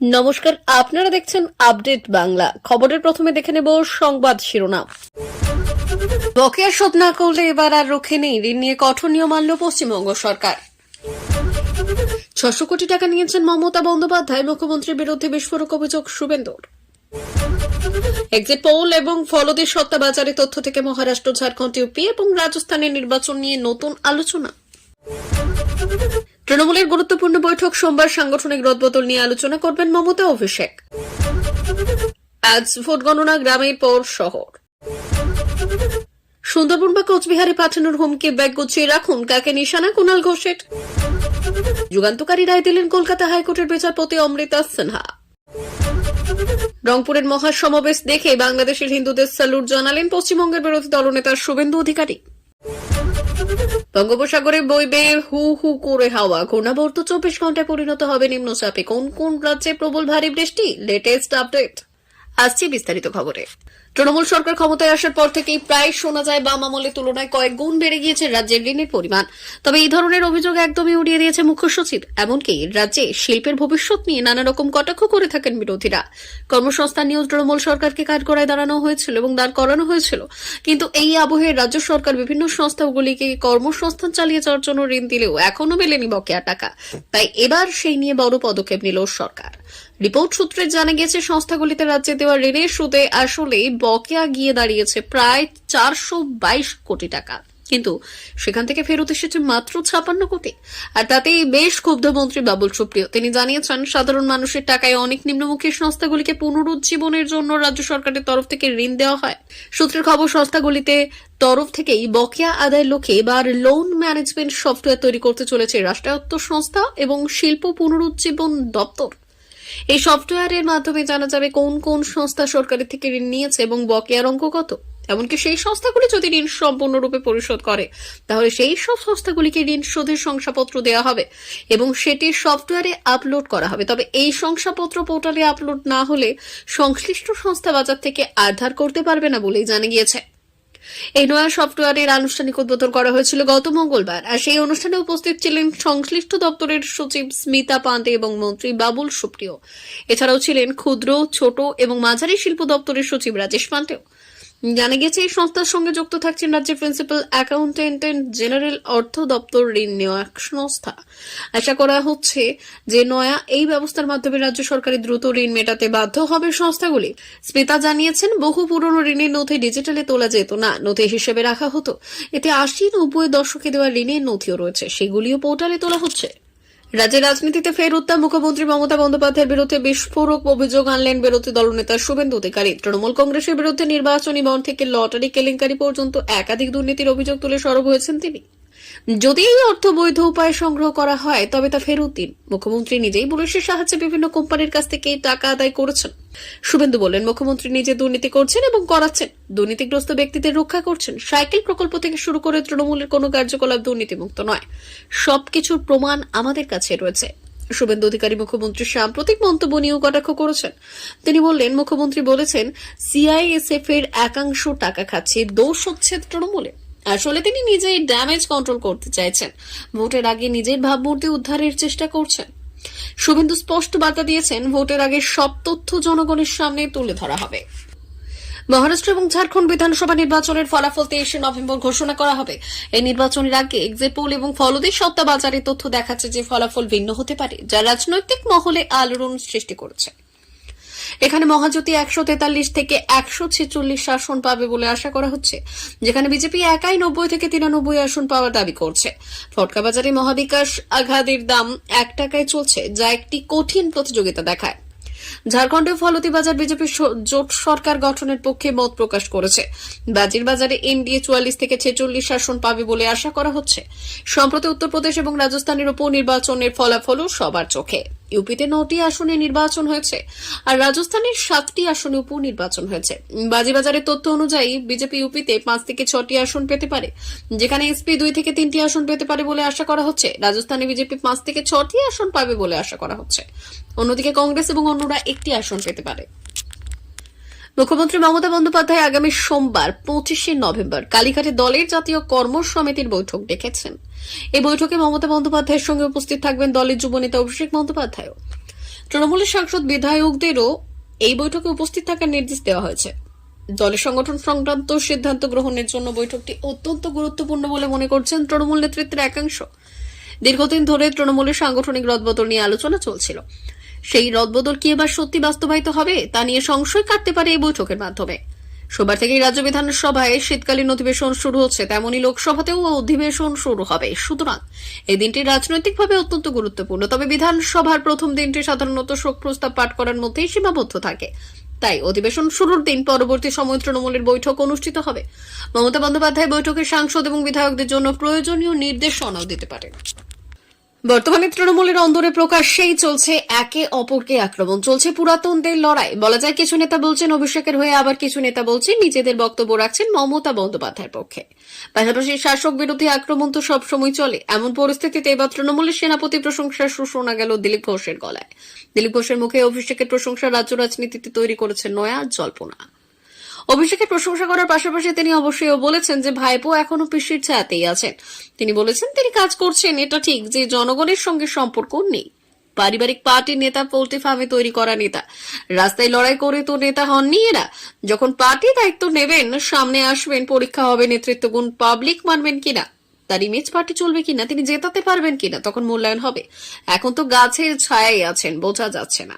নমস্কার, আপনারা দেখছেন আপডেট বাংলা। খবরের প্রথমে দেখে নেব সংবাদ শিরোনাম। বকেয়া শোধ না করলে এবার আর রক্ষে নেই, ঋণ নিয়ে কঠোর নিয়ম আনল পশ্চিমবঙ্গ সরকার। 600 কোটি টাকা নিয়েছেন মমতা বন্দ্যোপাধ্যায়, মুখ্যমন্ত্রীর বিরুদ্ধে বিস্ফোরক অভিযোগ শুভেন্দুর। এক্সিট পোল এবং ফলদের সত্তা বাজারে তথ্য থেকে মহারাষ্ট্র, ঝাড়খণ্ড, ইউপি এবং রাজস্থানের নির্বাচন নিয়ে নতুন আলোচনা। তৃণমূলের গুরুত্বপূর্ণ বৈঠক সোমবার, সাংগঠনিক রদবদল নিয়ে আলোচনা করবেন মমতা, অভিষেক। আজ ভোট গণনা, গ্রামের পর শহর। সুন্দরবন বা কোচবিহারে পাঠানোর হুমকি, ব্যাগ গুছিয়ে রাখুন, কাকে নিশানা কুণাল ঘোষের। যুগান্তকারী রায় দিলেন কলকাতা হাইকোর্টের বিচারপতি অমৃতা সিনহা। রংপুরের মহাসমাবেশ দেখে বাংলাদেশের হিন্দুদের স্যালুট জানালেন পশ্চিমবঙ্গের বিরোধী দলনেতা শুভেন্দু অধিকারী। বঙ্গোপসাগরে বইবে হু হু করে হাওয়া, ঘূর্ণাবর্ত 24 ঘন্টায় পরিণত হবে নিম্নচাপে। কোন কোন রাজ্যে প্রবল ভারী বৃষ্টি, লেটেস্ট আপডেট। আসছি বিস্তারিত খবরে। তৃণমূল সরকার ক্ষমতায় আসার পর থেকেই প্রায় শোনা যায় বাম আমলের তুলনায় কয়েক গুণ বেড়ে গিয়েছে রাজ্যের ঋণের পরিমাণ। তবে এই ধরনের অভিযোগ একদমই উড়িয়ে দিয়েছে মুখ্য সচিব। এমনকি রাজ্যে শিল্পের ভবিষ্যৎ নিয়ে নানা রকম কটাক্ষ করে থাকেন বিরোধীরা। কর্মসংস্থান নিয়েও তৃণমূল সরকারকে কাঠগড়ায় দাঁড়ানো হয়েছিল এবং দাঁড় করানো হয়েছিল। কিন্তু এই আবহে রাজ্য সরকার বিভিন্ন সংস্থাগুলিকে কর্মসংস্থান চালিয়ে যাওয়ার জন্য ঋণ দিলেও এখনো মেলেনি বকেয়া টাকা। তাই এবার সেই নিয়ে বড় পদক্ষেপ নিল সরকার। রিপোর্ট সূত্রে জানা গেছে, সংস্থাগুলিতে রাজ্যে দেওয়া ঋণের সুদে আসলে বকেয়া গিয়ে দাঁড়িয়েছে প্রায় 422 কোটি টাকা, কিন্তু সেখান থেকে ফেরত এসেছে মাত্র 56 কোটি। আর তাতেই বেশ ক্ষুব্ধ মন্ত্রী বাবুল সুপ্রিয়। তিনি জানিয়েছেন, সাধারণ মানুষের টাকায় অনেক নিম্নমুখী সংস্থাগুলিকে পুনরুজ্জীবনের জন্য রাজ্য সরকারের তরফ থেকে ঋণ দেওয়া হয়। সূত্রের খবর, সংস্থাগুলিতে তরফ থেকেই বকেয়া আদায়ের লক্ষ্যে এবার লোন ম্যানেজমেন্ট সফটওয়্যার তৈরি করতে চলেছে রাষ্ট্রায়ত্ত সংস্থা এবং শিল্প পুনরুজ্জীবন দপ্তর। এই সফটওয়্যারের মাধ্যমে জানা যাবে কোন কোন সংস্থা সরকারের থেকে ঋণ নিয়েছে এবং বকেয়ার অঙ্ক কত। এমনকি সেই সংস্থাগুলি যদি ঋণ সম্পূর্ণরূপে পরিশোধ করে, তাহলে সেই সব সংস্থাগুলিকে ঋণ শোধের শংসাপত্র দেওয়া হবে এবং সেটি সফটওয়্যারে আপলোড করা হবে। তবে এই শংসাপত্র পোর্টালে আপলোড না হলে সংশ্লিষ্ট সংস্থা বাজার থেকে আধার করতে পারবে না বলেই জানা গিয়েছে। এই নয়া সফটওয়্যারের আনুষ্ঠানিক উদ্বোধন করা হয়েছিল গত মঙ্গলবার। আর সেই অনুষ্ঠানে উপস্থিত ছিলেন সংশ্লিষ্ট দপ্তরের সচিব স্মিতা পান্ডে এবং মন্ত্রী বাবুল সুপ্রিয়। এছাড়াও ছিলেন ক্ষুদ্র, ছোট এবং মাঝারি শিল্প দপ্তরের সচিব রাজেশ পান্ডেও। জানা গেছে, এই সংস্থার সঙ্গে যুক্ত থাকছেন রাজ্যের প্রিন্সিপাল অ্যাকাউন্টেন্ট জেনারেল, অর্থ দপ্তর, ঋণ নেওয়া সংস্থা। আশা করা হচ্ছে যে নয়া এই ব্যবস্থার মাধ্যমে রাজ্য সরকারের দ্রুত ঋণ মেটাতে বাধ্য হবে সংস্থাগুলি। স্মিতা জানিয়েছেন, বহু পুরনো ঋণের নথি ডিজিটালে তোলা যেত না, নথি হিসেবে রাখা হতো। এতে 80-90 দশকে দেওয়া ঋণের নথিও রয়েছে, সেগুলিও পোর্টালে তোলা হচ্ছে। রাজ্যের রাজনীতিতে ফের উত্তাপ, মুখ্যমন্ত্রী মমতা বন্দ্যোপাধ্যায়ের বিরুদ্ধে বিস্ফোরক অভিযোগ আনলেন বিরোধী দলনেতা শুভেন্দু অধিকারী। তৃণমূল কংগ্রেসের বিরুদ্ধে নির্বাচনী বন্ড থেকে লটারি কেলেঙ্কারি পর্যন্ত একাধিক দুর্নীতির অভিযোগ তুলে সরব হয়েছেন তিনি। যদি এই অর্থ বৈধ উপায়ে সংগ্রহ করা হয়, তবে তা ফেরত দিন। মুখ্যমন্ত্রী নিজেই পুলিশের সাহায্যে বিভিন্ন কোম্পানির কাছ থেকে এই টাকা আদায় করেছেন। শুভেন্দু বলেন, মুখ্যমন্ত্রী নিজে দুর্নীতি করছেন এবং করাচ্ছেন, দুর্নীতিগ্রস্ত ব্যক্তিদের রক্ষা করছেন। সাইকেল প্রকল্প থেকে শুরু করে তৃণমূলের কোনো কার্যকলাপ দুর্নীতিমুক্ত নয়। সবকিছুর প্রমাণ আমাদের কাছে রয়েছে। শুভেন্দু অধিকারী মুখ্যমন্ত্রীর সাম্প্রতিক মন্তব্য নিয়েও কটাক্ষ করেছেন। তিনি বললেন, মুখ্যমন্ত্রী বলেছেন সিআইএসএফ এর একাংশ টাকা খাচ্ছে, দোষ হচ্ছে তৃণমূলে। আসলে তিনি নিজেই ড্যামেজ কন্ট্রোল করতে চাইছেন, ভোটের আগে নিজের ভাবমূর্তি উদ্ধারের চেষ্টা করছেন। শুভেন্দু স্পষ্ট বার্তা দিয়েছেন, ভোটের আগে সব তথ্য জনগণের সামনে তুলে ধরা হবে। মহারাষ্ট্র এবং ঝাড়খণ্ড বিধানসভা নির্বাচনের ফলাফল 23 নভেম্বর ঘোষণা করা হবে। এই নির্বাচনের আগে এক্সিট পোল এবং ফলদের সত্তা বাজারে তথ্য দেখাচ্ছে যে ফলাফল ভিন্ন হতে পারে, যা রাজনৈতিক মহলে আলোড়ন সৃষ্টি করেছে। এখানে মহাজোটী 143 থেকে 146 আসন পাবে বলে আশা করা হচ্ছে, যেখানে বিজেপি একাই 90 থেকে 93 আসন পাওয়ার দাবি করছে। ফটকা বাজারে মহাবিকাশ আঘাদের দাম 1 টাকায় চলছে, যা একটি কঠিন প্রতিযোগিতা দেখায়। ঝাড়খণ্ডে ফলতিবাজার বিজেপি জোট সরকার গঠনের পক্ষে মত প্রকাশ করেছে। বাজির বাজারে এনডিএ 44 থেকে 46 আসন পাবে বলে আশা করা হচ্ছে। সম্প্রতি উত্তরপ্রদেশ এবং রাজস্থানের উপনির্বাচনের ফলাফলও সবার চোখে। ইউপিতে 9টি আসনে নির্বাচন হয়েছে আর রাজস্থানের 7টি আসনে উপনির্বাচন হয়েছে। বাজিবাজারের তথ্য অনুযায়ী বিজেপি ইউপিতে 5 থেকে 6টি আসন পেতে পারে, যেখানে এসপি 2 থেকে 3টি আসন পেতে পারে বলে আশা করা হচ্ছে। রাজস্থানে বিজেপি 5 থেকে 6টি আসন পাবে বলে আশা করা হচ্ছে। অন্যদিকে কংগ্রেস এবং অন্যরা 1টি আসন পেতে পারে। মুখ্যমন্ত্রী মমতা বন্দ্যোপাধ্যায় আগামী সোমবার 25 নভেম্বর কালীঘাটে দলের জাতীয় কর্ম সমিতির বৈঠক ডেকেছেন। এই বৈঠকে মমতা বন্দ্যোপাধ্যায়ের সঙ্গে উপস্থিত থাকবেন দলের যুবনেতা অভিষেক বন্দ্যোপাধ্যায়। তৃণমূলের সাংসদ বিধায়কদেরও এই বৈঠকে উপস্থিত থাকার নির্দেশ দেওয়া হয়েছে। দলের সংগঠন সংক্রান্ত সিদ্ধান্ত গ্রহণের জন্য বৈঠকটি অত্যন্ত গুরুত্বপূর্ণ বলে মনে করছেন তৃণমূল নেতৃত্বের একাংশ। দীর্ঘদিন ধরে তৃণমূলের সাংগঠনিক রদবদল নিয়ে আলোচনা চলছিল। সেই রদবদল কি এবার সত্যি বাস্তবায়িত হবে তা নিয়ে সংশয় কাটতে পারে এই বৈঠকের মাধ্যমে। সোমবার থেকেই রাজ্য বিধানসভায় শীতকালীন অধিবেশন শুরু হচ্ছে, তেমনি লোকসভাতেও অধিবেশন শুরু হবে। সুতরাং এই দিনটি রাজনৈতিকভাবে অত্যন্ত গুরুত্বপূর্ণ। তবে বিধানসভার প্রথম দিনটি সাধারণত শোক প্রস্তাব পাঠ করার মধ্যেই সীমাবদ্ধ থাকে। তাই অধিবেশন শুরুর দিন পরবর্তী সময় তৃণমূলের বৈঠক অনুষ্ঠিত হবে। মমতা বন্দ্যোপাধ্যায় বৈঠকে সাংসদ এবং বিধায়কদের জন্য প্রয়োজনীয় নির্দেশনাও দিতে পারেন। বর্তমানে তৃণমূলের অন্দরে প্রকাশ্যেই চলছে একে অপরকে আক্রমণ, চলছে পুরাতনদের লড়াই। বলা যায় কিছু নেতা বলছেন অভিষেকের হয়ে, আবার কিছু নেতা বলছেন নিজেদের বক্তব্য রাখছেন মমতা বন্দ্যোপাধ্যায়ের পক্ষে। পাশাপাশি শাসক বিরোধী আক্রমণ তো সবসময় চলে। এমন পরিস্থিতিতে এবার তৃণমূলের সেনাপতি প্রশংসার সুর শোনা গেল দিলীপ ঘোষের গলায়। দিলীপ ঘোষের মুখে অভিষেকের প্রশংসা রাজ্য রাজনীতিতে তৈরি করেছে নয়া জল্পনা। অভিষেকের প্রশংসা করার পাশাপাশি তিনি অবশ্যই বলেছেন যে ভাইপো এখনো পিসির ছায়াতেই আছেন। তিনি বলেছেন তিনি কাজ করছেন, এটা ঠিক যে জনগণের সঙ্গে সম্পর্ক নেই। পারিবারিক পার্টির নেতা, পোল্ট্রি ফার্মে তৈরি করা নেতা, রাস্তায় লড়াই করে তো নেতা হননি এরা। যখন পার্টি দায়িত্ব নেবেন, সামনে আসবেন, পরীক্ষা হবে নেতৃত্ব গুণ পাবলিক মানবেন কিনা, তার ইমেজ পার্টি চলবে কিনা, তিনি জেতাতে পারবেন কিনা, তখন মূল্যায়ন হবে। এখন তো গাছের ছায়ায় আছেন, বোঝা যাচ্ছে না।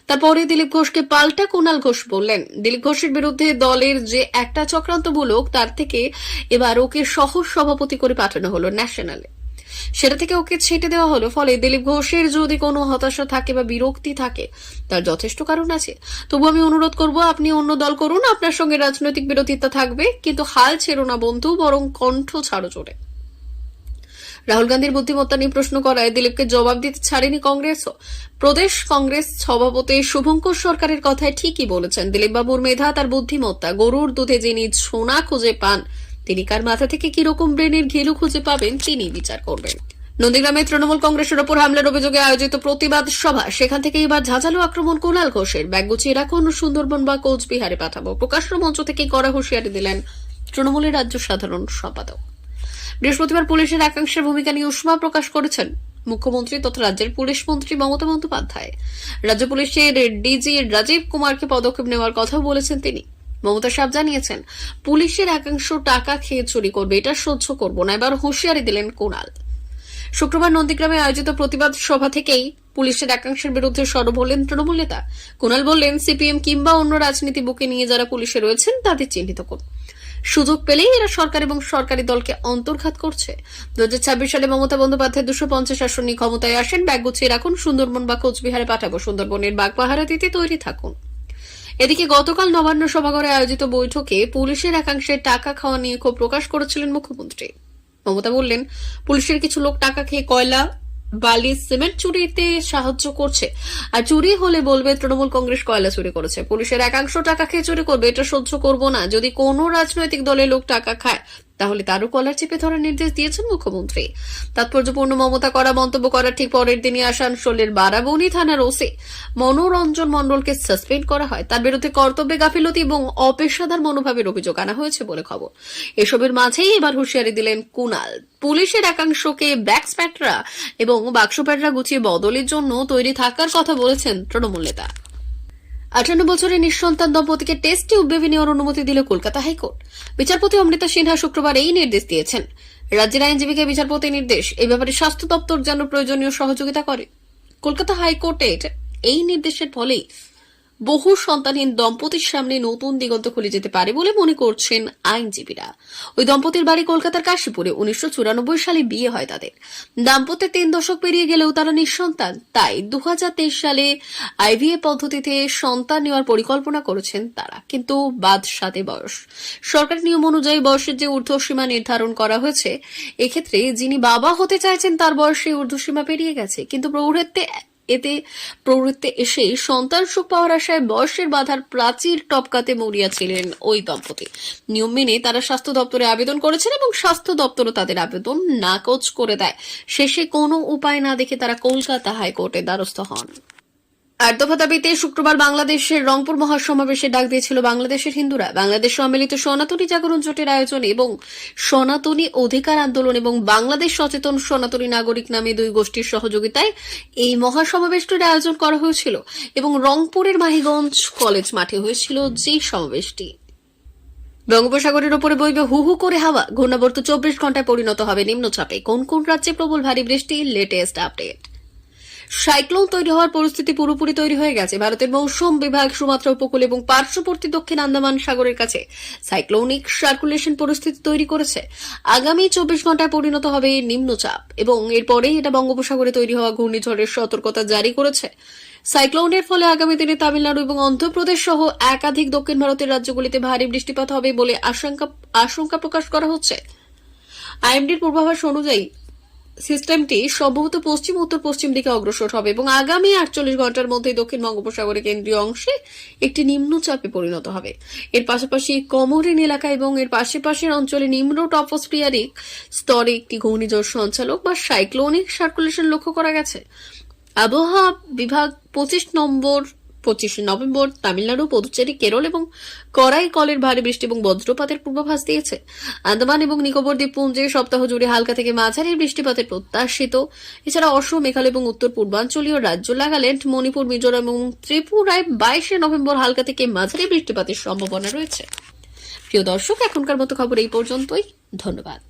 তারপরে দিলীপ ঘোষকে পাল্টা কুণাল ঘোষ বললেন। দিলীপ ঘোষের বিরুদ্ধে দলের যে একটা চক্রান্তমূলক, তার থেকে এবার ওকে সহ সভাপতি করে পাঠানো হলো ন্যাশনালে। সেটা থেকে ওকে ছেটে দেওয়া হলো। ফলে দিলীপ ঘোষের যদি কোনো হতাশা থাকে বা বিরক্তি থাকে, তার যথেষ্ট কারণ আছে। তবু আমি অনুরোধ করব, আপনি অন্য দল করুন, আপনার সঙ্গে রাজনৈতিক বিরোধিতা থাকবে, কিন্তু হাল ছেড়ো না বন্ধু, বরং কণ্ঠ ছাড়ো জোরে। রাহুল গান্ধীর বুদ্ধিমত্তা নিয়ে প্রশ্ন করায় দিলীপকে জবাব দিতে ছাড়েনি কংগ্রেসও। প্রদেশ কংগ্রেস সভাপতি শুভঙ্কর সরকারের কথায় ঠিকই বলেছেন। দিলীপ বাবুর মেধা, তার বুদ্ধিমত্তা। গরুর দুধে যিনি সোনা খুঁজে পান, তিনি কার মাথা থেকে কিরকম ব্রেনের ঘিলু খুঁজে পাবেন, তিনি বিচার করবেন। নন্দীগ্রামে তৃণমূল কংগ্রেসের ওপর হামলার অভিযোগে আয়োজিত প্রতিবাদ সভা, সেখান থেকে এবার ঝাঁঝালো আক্রমণ কুণাল ঘোষের। ব্যাগ গুছিয়ে রাখুন, সুন্দরবন বা কোচবিহারে পাঠাবো, প্রকাশ্য মঞ্চ থেকেই কড়া হুঁশিয়ারি দিলেন তৃণমূলের রাজ্য সাধারণ সম্পাদক। বৃহস্পতিবার পুলিশের একাংশের ভূমিকা নিয়ে উষ্মা প্রকাশ করেছেন মুখ্যমন্ত্রী তথা রাজ্যের পুলিশ মন্ত্রী মমতা বন্দ্যোপাধ্যায়। রাজ্য পুলিশের ডিজি রাজীব কুমারকে পদক্ষেপ নেওয়ার কথাও বলেছেন তিনি। মমতা সাহেব জানিয়েছেন, পুলিশের একাংশ টাকা খেয়ে চুরি করবে, এটা সহ্য করব না। এবার হুঁশিয়ারি দিলেন কুণাল। শুক্রবার নন্দীগ্রামে আয়োজিত প্রতিবাদ সভা থেকেই পুলিশের একাংশের বিরুদ্ধে সরব হলেন তৃণমূল নেতা। কুণাল বললেন, সিপিএম কিংবা অন্য রাজনীতি বুকে নিয়ে যারা পুলিশে রয়েছেন, তাদের চিহ্নিত করুন। সুযোগ পেলেই এরা সরকার এবং সরকারি দলকে অন্তর্ঘাত করছে। 2026 সালে মমতা বন্দ্যোপাধ্যায় 250 আসন নিয়ে ক্ষমতায় আসেন। ব্যাগ গুছিয়ে রাখুন, সুন্দরবন বা কোচবিহারে পাঠাবো, সুন্দরবনের বাঘ পাহারা দিতে তৈরি থাকুন। এদিকে গতকাল নবান্ন সভাঘরে আয়োজিত বৈঠকে পুলিশের একাংশের টাকা খাওয়া নিয়ে ক্ষোভ প্রকাশ করেছিলেন মুখ্যমন্ত্রী। মমতা বললেন, পুলিশের কিছু লোক টাকা খেয়ে কয়লা, বালি, সিমেন্ট চুরিতে সাহায্য করছে, আর চুরি হলে বলবে তৃণমূল কংগ্রেস কয়লা চুরি করেছে। পুলিশের একাংশ টাকা খেয়ে চুরি করবে, এটা সহ্য করব না। যদি কোনো রাজনৈতিক দলের লোক টাকা খায়, তাহলে তারও কলার চেপে ধরার নির্দেশ দিয়েছেন মুখ্যমন্ত্রী। তাৎপর্যপূর্ণ মমতা করা মন্তব্য করার ঠিক পরের দিনই আসানসোলের বারাবণী থানার ওসি মনোরঞ্জন মণ্ডলকে সাসপেন্ড করা হয়। তার বিরুদ্ধে কর্তব্যে গাফিলতি এবং অপেশাদার মনোভাবের অভিযোগ আনা হয়েছে বলে খবর। এসবের মাঝেই এবার হুঁশিয়ারি দিলেন কুণাল। পুলিশের একাংশকে ব্যাকস্প্যাটরা এবং বাক্সপ্যাটরা গুছিয়ে বদলের জন্য তৈরি থাকার কথা বলেছেন তৃণমূল নেতা। 58 বছরের নিঃসন্তান দম্পতিকে টেস্ট টিউব বেবি নেওয়ার অনুমতি দিল কলকাতা হাইকোর্ট। বিচারপতি অমৃতা সিনহা শুক্রবার এই নির্দেশ দিয়েছেন। রাজ্যের আইনজীবীকে বিচারপতির নির্দেশ, এই ব্যাপারে স্বাস্থ্য দপ্তর যেন প্রয়োজনীয় সহযোগিতা করে। কলকাতা হাইকোর্টের এই নির্দেশের ফলেই বহু সন্তানহীন দম্পতির সামনে নতুন দিগন্ত খুলে যেতে পারে বলে মনে করছেন আইনজীবীরা। ওই দম্পতির বাড়ি কলকাতার কাশীপুরে। 1994 সালে বিয়ে হয় তাদের। দাম্পত্যের 3 দশক পেরিয়ে গেলেও তারা নিঃসন্তান। তাই 2023 সালে আইভিএফ পদ্ধতিতে সন্তান নেওয়ার পরিকল্পনা করেছেন তারা, কিন্তু বাদ সাধে বয়স। সরকারি নিয়ম অনুযায়ী বয়সের যে ঊর্ধ্বসীমা নির্ধারণ করা হয়েছে, এক্ষেত্রে যিনি বাবা হতে চাইছেন তার বয়স সেই ঊর্ধ্বসীমা পেরিয়ে গেছে। কিন্তু প্রবৃত্তে এসে সন্তান সুখ পাওয়ার আশায় বয়সের বাধার প্রাচীর টপকাতে মরিয়াছিলেন ওই দম্পতি। নিয়ম মেনে তারা স্বাস্থ্য দপ্তরে আবেদন করেছেন এবং স্বাস্থ্য দপ্তরও তাদের আবেদন নাকচ করে দেয়। শেষে কোনো উপায় না দেখে তারা কলকাতা হাইকোর্টের দ্বারস্থ হন। আর দফা দাবিতে শুক্রবার বাংলাদেশের রংপুর মহাসমাবেশে ডাক দিয়েছিল বাংলাদেশের হিন্দুরা। বাংলাদেশ সম্মিলিত সনাতনী জাগরণ জোটের আয়োজনে এবং সনাতনী অধিকার আন্দোলন এবং বাংলাদেশ সচেতন সনাতনী নাগরিক নামে দুই গোষ্ঠীর সহযোগিতায় এই মহাসমাবেশটির আয়োজন করা হয়েছিল এবং রংপুরের মাহিগঞ্জ কলেজ মাঠে হয়েছিল যে সমাবেশটি। বঙ্গোপসাগরের ওপরে বইবে হু হু করে হাওয়া, ঘূর্ণাবর্ত 24 ঘন্টায় পরিণত হবে নিম্নচাপে। কোন কোন রাজ্যে প্রবল ভারী বৃষ্টি, লেটেস্ট আপডেট। সাইক্লোন তৈরি হওয়ার পরিস্থিতি পুরোপুরি তৈরি হয়ে গেছে। ভারতের মৌসুম বিভাগ সুমাত্রা উপকূল এবং পার্শ্ববর্তী দক্ষিণ আন্দামান সাগরের কাছে সাইক্লোনিক সার্কুলেশন পরিস্থিতি তৈরি করেছে। আগামী 24 ঘন্টায় পরিণত হবে নিম্নচাপ এবং এরপরেই এটা বঙ্গোপসাগরে তৈরি হওয়া ঘূর্ণিঝড়ের সতর্কতা জারি করেছে। সাইক্লোনের ফলে আগামী দিনে তামিলনাড়ু এবং অন্ধ্রপ্রদেশ সহ একাধিক দক্ষিণ ভারতের রাজ্যগুলিতে ভারী বৃষ্টিপাত হবে বলে আশঙ্কা প্রকাশ করা হচ্ছে। আইএমডির পূর্বাভাস অনুযায়ী সিস্টেমটি সম্ভবত পশ্চিম উত্তর পশ্চিম দিকে অগ্রসর হবে এবং আগামী 48 ঘন্টার মধ্যে দক্ষিণ বঙ্গোপসাগরের কেন্দ্রীয় অংশে একটি নিম্নচাপে পরিণত হবে। এর পাশাপাশি কমোরিন এলাকা এবং এর পাশের অঞ্চলে নিম্ন টপোস্ফিয়ারিক স্তরে একটি ঘূর্ণিঝড় সঞ্চালক বা সাইক্লোনিক সার্কুলেশন লক্ষ্য করা গেছে। আবহাওয়া বিভাগ 25 নভেম্বর তামিলনাড়ু, পুদুচেরি, কেরল এবং করাইকলের ভারী বৃষ্টি এবং বজ্রপাতের পূর্বাভাস দিয়েছে। আন্দামান এবং নিকোবর দ্বীপপুঞ্জে সপ্তাহ জুড়ে হালকা থেকে মাঝারি বৃষ্টিপাতের প্রত্যাশিত। এছাড়া অসম, মেঘালয় এবং উত্তর পূর্বাঞ্চলীয় রাজ্য নাগাল্যান্ড, মণিপুর, মিজোরাম এবং ত্রিপুরায় 22 নভেম্বর হালকা থেকে মাঝারি বৃষ্টিপাতের সম্ভাবনা রয়েছে। প্রিয় দর্শক, এখনকার মতো খবর এই পর্যন্তই। ধন্যবাদ।